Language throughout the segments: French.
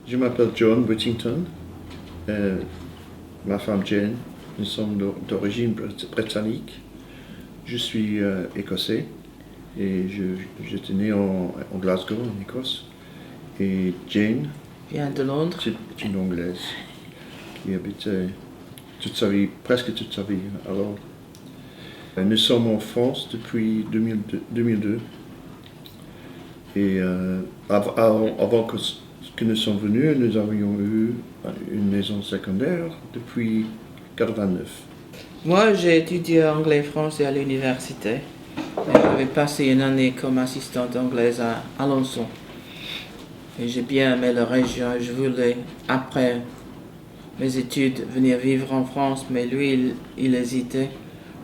Je m'appelle John Whittington, ma femme Jane. Nous sommes d'origine britannique. Je suis écossais et j'étais né en Glasgow, en Écosse. Et Jane vient de Londres. C'est une Anglaise qui habitait presque toute sa vie à Londres. Nous sommes en France depuis 2002. Et avant que nous sommes venus, nous avions eu une maison secondaire depuis 89. Moi, j'ai étudié anglais et français à l'université. J'avais passé une année comme assistante anglaise à Alençon. Et j'ai bien aimé la région. Je voulais, après mes études, venir vivre en France, mais lui, il hésitait.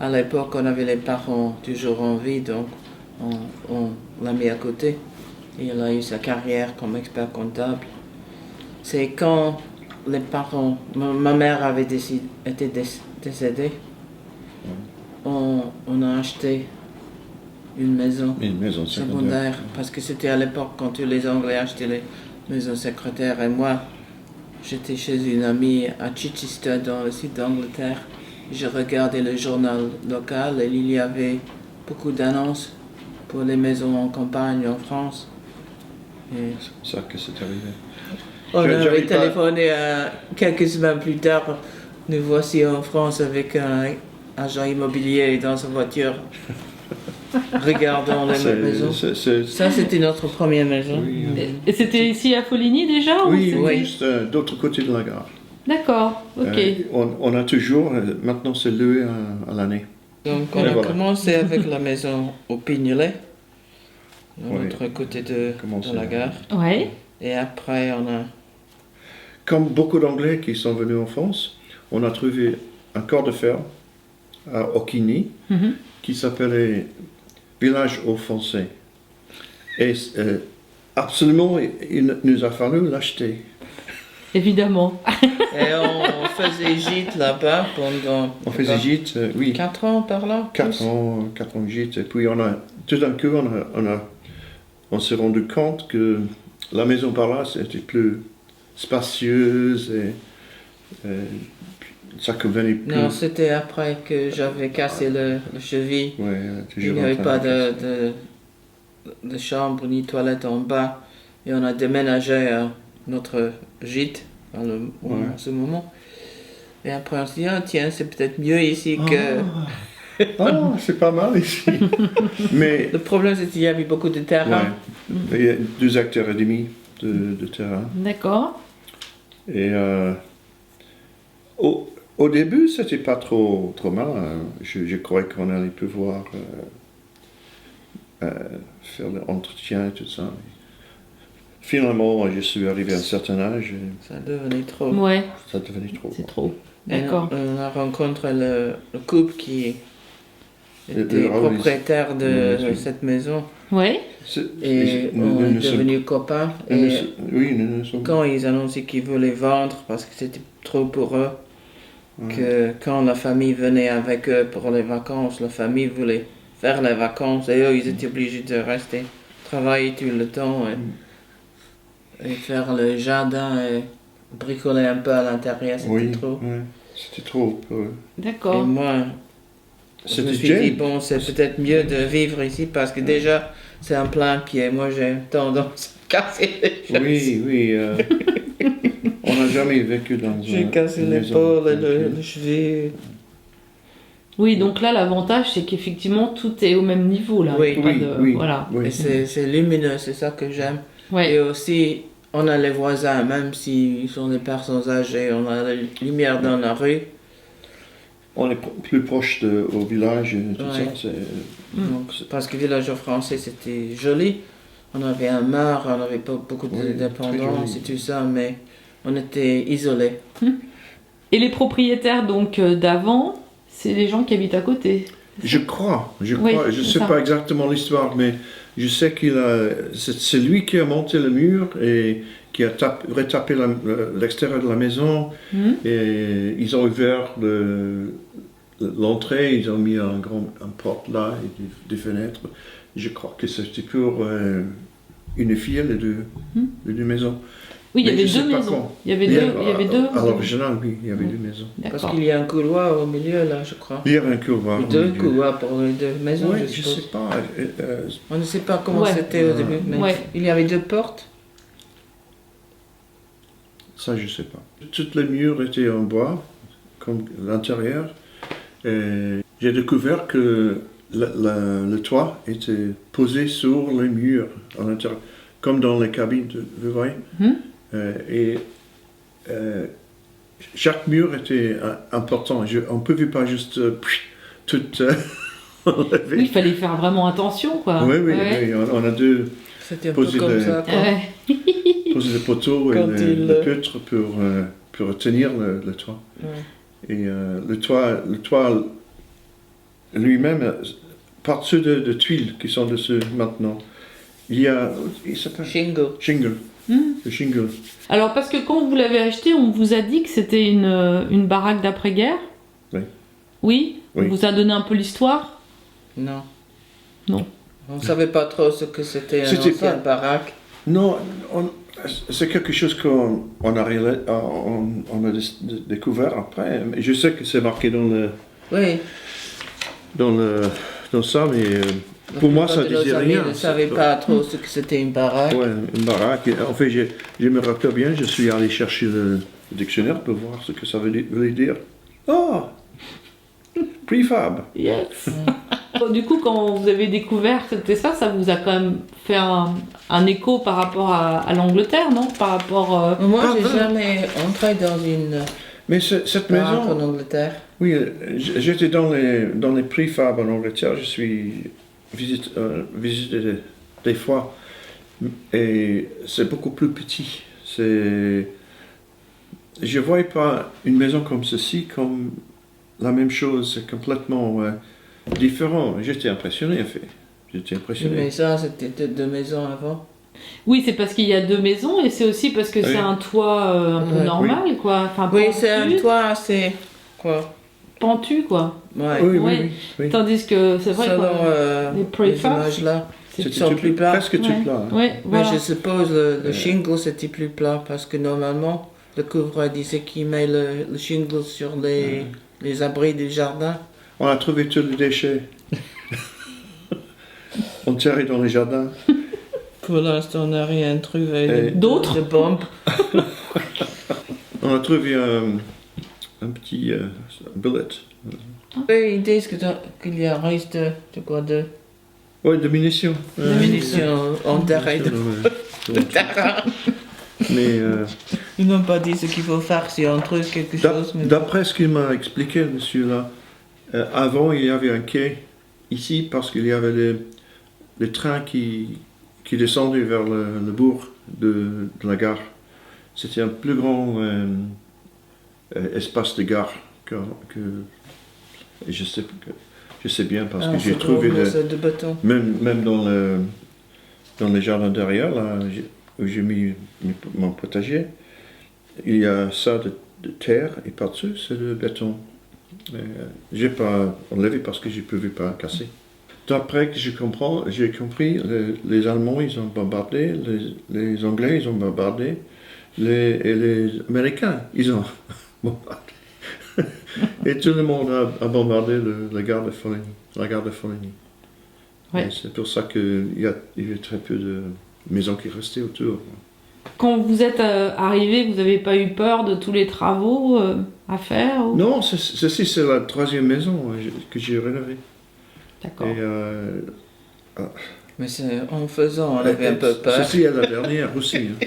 À l'époque, on avait les parents toujours en vie, donc on l'a mis à côté. Et il a eu sa carrière comme expert comptable. C'est quand les parents, ma mère avait été décédée, on a acheté une maison secondaire, parce que c'était à l'époque quand tous les Anglais achetaient les maisons secrétaires. Et moi, j'étais chez une amie à Chichester, dans le sud d'Angleterre. Je regardais le journal local et il y avait beaucoup d'annonces pour les maisons en campagne en France. C'est ça que c'est arrivé. On avait téléphoné quelques semaines plus tard. Nous voici en France avec un agent immobilier dans sa voiture, regardant les maisons. Ça, c'était notre première maison. Oui, Et c'était ici à Foligny déjà? Oui, juste d'autre côté de la gare. D'accord, ok. On a toujours, maintenant c'est loué à l'année. Donc on a commencé avec la maison au Pignolet, de l'autre côté de la gare. Ouais. Et après on a... Comme beaucoup d'Anglais qui sont venus en France, on a trouvé un corps de ferme à Ocquigny qui s'appelait Village Offensé. Et absolument, il nous a fallu l'acheter. Évidemment. Et on faisait gîte là-bas pendant... On faisait gîte, oui. 4 ans par là. 4 ans gîte. Et puis tout d'un coup, on s'est rendu compte que la maison par là, c'était plus spacieuse et ça convenait plus. Non, c'était après que j'avais cassé le cheville. Ouais, il n'y avait pas de chambre ni toilette en bas. Et on a déménagé à notre gîte à ce moment. Et après on s'est dit, tiens, c'est peut-être mieux ici que... c'est pas mal ici. Mais le problème, c'est qu'il y avait beaucoup de terrain. Ouais. Il y a 2 hectares et demi de terrain. D'accord. Et au début, c'était pas trop mal. Je croyais qu'on allait pouvoir faire l'entretien et tout ça. Finalement, je suis arrivé à un certain âge. Ça devenait trop. Ouais. Ça devenait trop. C'est trop. D'accord. On a rencontré le couple qui était propriétaire de cette maison. Ouais. Et on est devenus copains. Quand ils annonçaient qu'ils voulaient vendre parce que c'était trop pour eux, que quand la famille venait avec eux pour les vacances, la famille voulait faire les vacances et eux, ils étaient obligés de rester, travailler tout le temps et faire le jardin et bricoler un peu à l'intérieur, c'était trop. Oui, c'était trop pour eux. D'accord. Et moi, je me suis dit, bon, c'est peut-être mieux de vivre ici parce que déjà, c'est un plein pied. Moi, j'ai tendance à casser les choses. Oui. On n'a jamais vécu dans une J'ai cassé l'épaule et le cheville. Oui, donc là, l'avantage, c'est qu'effectivement, tout est au même niveau. Là. Oui. Voilà. Et c'est lumineux, c'est ça que j'aime. Ouais. Et aussi, on a les voisins, même s'ils sont des personnes âgées, on a la lumière dans la rue. On est plus proche au village et tout ça. Donc, parce que le village français, c'était joli. On avait un mar, on n'avait pas beaucoup de dépendance et tout ça, mais on était isolés. Et les propriétaires donc d'avant, c'est les gens qui habitent à côté? Je crois. Je ne sais ça. pas exactement l'histoire, mais je sais c'est lui qui a monté le mur et qui a retapé l'extérieur de la maison. Et ils ont ouvert l'entrée, ils ont mis un porte là et des fenêtres. Je crois que c'était pour unifier les deux maisons. Oui, il y Mais avait je sais deux pas maisons. quand. Il y avait deux. À l'original, oui, il y avait deux maisons. Parce D'accord. qu'il y a un couloir au milieu, là, je crois. Il y avait un couloir. Ou au deux milieu. couloirs pour les deux maisons, Ouais, je je suppose. sais pas. On ne sait pas comment Ouais. c'était au début, mais Ouais. il y avait deux portes. Ça, je sais pas. Toutes les murs étaient en bois, comme l'intérieur. Et j'ai découvert que le toit était posé sur les murs à l'intérieur, comme dans les cabines, vous voyez. Mhm. Et chaque mur était important. On ne pouvait pas juste tout enlever. Oui, il fallait faire vraiment attention, quoi. Oui, oui, Ouais. oui, on a dû C'était un peu Poser comme des- ça, quoi. Ouais. poser les poteaux et Quand les il- poutres pour tenir le toit. Ouais. Et le toit lui-même, par-dessus de tuiles qui sont dessus maintenant, il y a, il s'appelle Shingle. shingle, Mhm. le shingle. Alors, parce que quand vous l'avez acheté, on vous a dit que c'était une baraque d'après-guerre. Oui. Oui. On Oui. vous a donné un peu l'histoire. Non. Non. On ne savait pas trop ce que c'était un C'était ancien pas- baraque. Non, c'est quelque chose qu'on on a découvert après. Mais je sais que c'est marqué Oui. dans ça, mais pour moi, ça disait rien. Je ne savais pas trop ce que c'était une baraque. Ouais, une baraque. En fait, je me rappelle bien, je suis allé chercher le dictionnaire pour voir ce que ça voulait dire. Oh, prefab. Yes. Du coup, quand vous avez découvert que c'était ça, ça vous a quand même fait un écho par rapport à l'Angleterre, non? Par rapport. Moi, Ah, j'ai ben. jamais entré dans une Mais cette baraque en maison, Angleterre. oui, j'étais dans les prefab en Angleterre, je suis visité des fois, et c'est beaucoup plus petit. Je ne voyais pas une maison comme ceci comme la même chose, c'est complètement différent. J'étais impressionné, en fait. J'étais impressionné. Mais ça, c'était deux maisons avant. Oui, c'est parce qu'il y a deux maisons et c'est aussi parce que Oui. c'est un toit un peu Ouais. normal, quoi. Enfin, Oui, pentu, c'est un toit assez... Quoi? pentu, quoi. Ouais. Oui, Ouais. oui, oui. Tandis que c'est vrai, Selon quoi. Les les prefab, images là, C'était sont plus plats. presque tout Ouais. plat. hein. Ouais, Mais voilà. je suppose le shingle c'était plus plat parce que normalement le couvreur disait qu'il met le shingle sur les abris du jardin. On a trouvé tous les déchets. On tirait dans les jardins. Pour l'instant, on n'a rien trouvé. Et- D'autres de bombes. On a trouvé un petit bullet. Oui, ils disent qu'il y a un reste de quoi de Oui, de munitions. munitions enterrées de terrain. Mais Ils n'ont pas dit ce qu'il faut faire si on trouve quelque chose. Mais d'après ce qu'il m'a expliqué, le monsieur là, avant il y avait un quai ici parce qu'il y avait les trains qui descendaient vers le bourg de la gare. C'était un plus grand espace de gare que et je sais bien parce que j'ai trouvé de béton. même dans les jardins derrière là où j'ai mis mon potager, il y a ça de terre et par-dessus c'est de béton. J'ai pas enlevé parce que je ne pouvais pas casser. D'après que j'ai compris, les Allemands ils ont bombardé, les Anglais ils ont bombardé, et les Américains ils ont bombardé. Et tout le monde a bombardé la gare de Foligny. Ouais. Et c'est pour ça qu'il y a très peu de maisons qui restaient autour. Quand vous êtes arrivé, vous n'avez pas eu peur de tous les travaux à faire ou... Non, ceci c'est la troisième maison que j'ai rénovée. D'accord. Et, Mais c'est en faisant, on avait un peu peur. ceci est la dernière aussi. hein.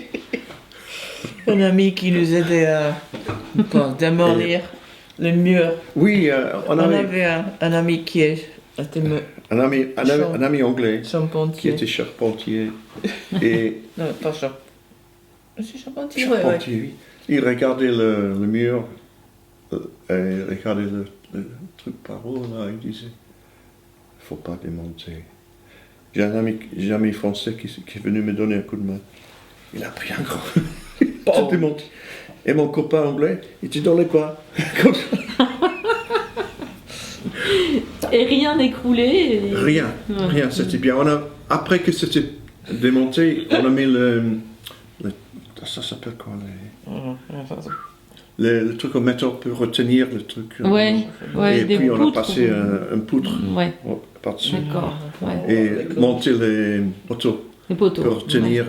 Un ami qui nous aidait à démolir le mur. Oui, on On avait avait un ami qui était un ami anglais qui charpentier. était charpentier. Et Non, pas charpentier. C'est charpentier, ouais, ouais. charpentier, oui. Il regardait le mur, et il regardait le truc par haut, là, il disait, il faut pas démonter. J'ai un ami français qui est venu me donner un coup de main. Il a pris un grand. Tout démonté. Et mon copain anglais, il était dans les bas. Comme ça. Et rien n'écroulé et... Rien, Ouais. rien, c'était bien. Après que c'était démonté, on a mis Ça s'appelle quoi Ça, le truc au métal peut retenir le truc. Ouais, ouais, et des puis on a poutres, passé ou- un poutre Ouais, par-dessus. d'accord. Ouais. Et monter les poteaux Les poteaux. pour retenir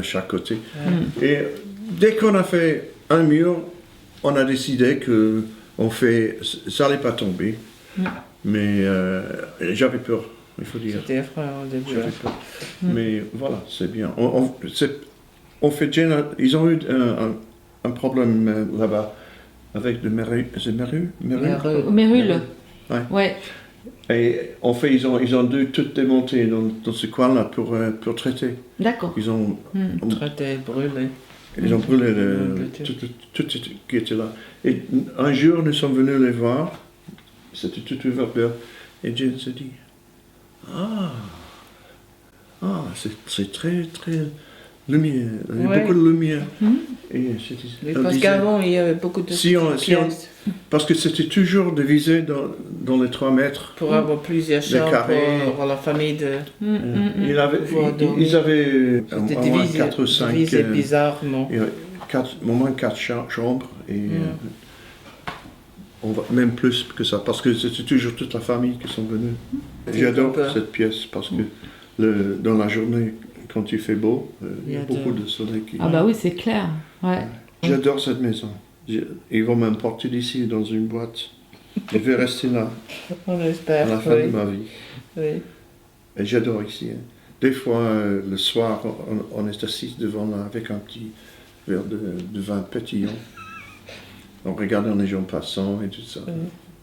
chaque côté. Mm. Et dès qu'on a fait un mur, on a décidé que ça n'allait pas tomber. Mm. Mais j'avais peur, il faut dire. c'était effrayant au début. J'avais peur. Mm. Mais voilà, c'est bien. On fait ils ont eu un problème là-bas avec le Méru. C'est Méru? Mérule. Ouais. Ouais. Et en fait, ils ont dû tout démonter dans ce coin-là pour traiter. D'accord. Ils ont Traité, brûlé. brûlé L'Angleterre. tout ce qui était là. Et un jour, nous sommes venus les voir. C'était tout ouvert. Et Jane s'est dit, c'est très, très lumière. Il y a Ouais. beaucoup de lumière. Mhm. Et Oui, parce qu'avant, il y avait beaucoup de Si on- pièces parce que c'était toujours divisé dans les 3 mètres. pour avoir plusieurs chambres carrés. pour la famille de... Pouvoir dormir. Ils avaient C'était au moins divisé, 4 ou 5. divisé bizarrement. Au moins 4 chambres. Et on va, même plus que ça. Parce que c'était toujours toute la famille qui sont venus. J'adore sympa. cette pièce parce que dans la journée, quand il fait beau, il y a beaucoup de soleil qui... Ah bah oui, c'est clair. Ouais. J'adore cette maison. Ils vont m'emporter d'ici dans une boîte. Je vais rester là On à espère. la fin de ma vie. Oui. Et j'adore ici. Des fois, le soir, on est assis devant là avec un petit verre de vin pétillant, en regardant les gens passant et tout ça. Oui.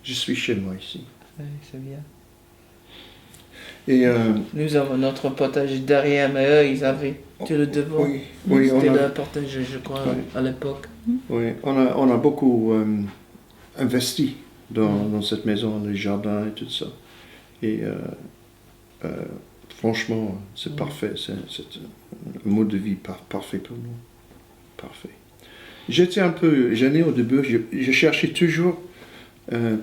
Je suis chez moi ici. Oui, c'est bien. Et Nous avons notre potager derrière, mais eux, ils avaient tout le devant. oui, C'était on a, leur potager, je crois, Oui. à l'époque. oui, on a beaucoup investi dans cette maison, les jardins et tout ça. Et franchement, c'est parfait. C'est un mode de vie parfait pour nous. Parfait. J'étais un peu gêné au début. Je cherchais toujours,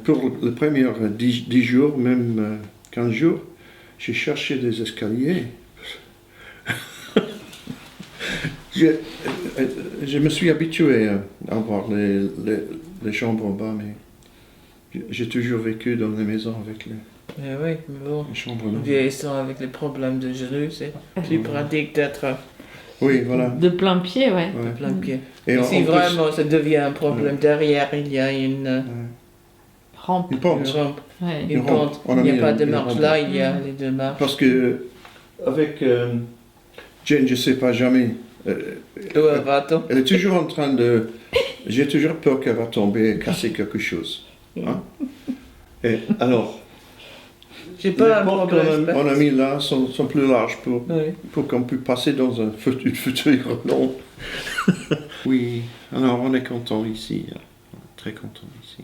pour les premiers 10 jours, même 15 jours, j'ai cherché des escaliers. Je me suis habitué à voir les chambres en bas, mais j'ai toujours vécu dans les maisons avec les Mais oui, mais bon, chambres en normales. vieillissant avec les problèmes de genoux, c'est plus pratique d'être Oui, voilà. De plein pied, ouais. Ouais. plein pied. Et Et si en plus, vraiment ça devient un problème, derrière il y a une Rampe. une pente. rampe. Ouais. Une Une rampe. pente. On a Il n'y a mis pas une- de une marche rampe. là, il y a les 2 marches. Parce que avec Jane, je sais pas jamais. Où va-t-on? Elle est toujours en train de. J'ai toujours peur qu'elle va tomber et casser quelque chose. Hein? Et alors, J'ai les pas un portes problème. qu'on a mis là sont plus larges Oui. pour qu'on puisse passer dans une fauteuil roulant. Oui, alors on est content ici. Très content ici.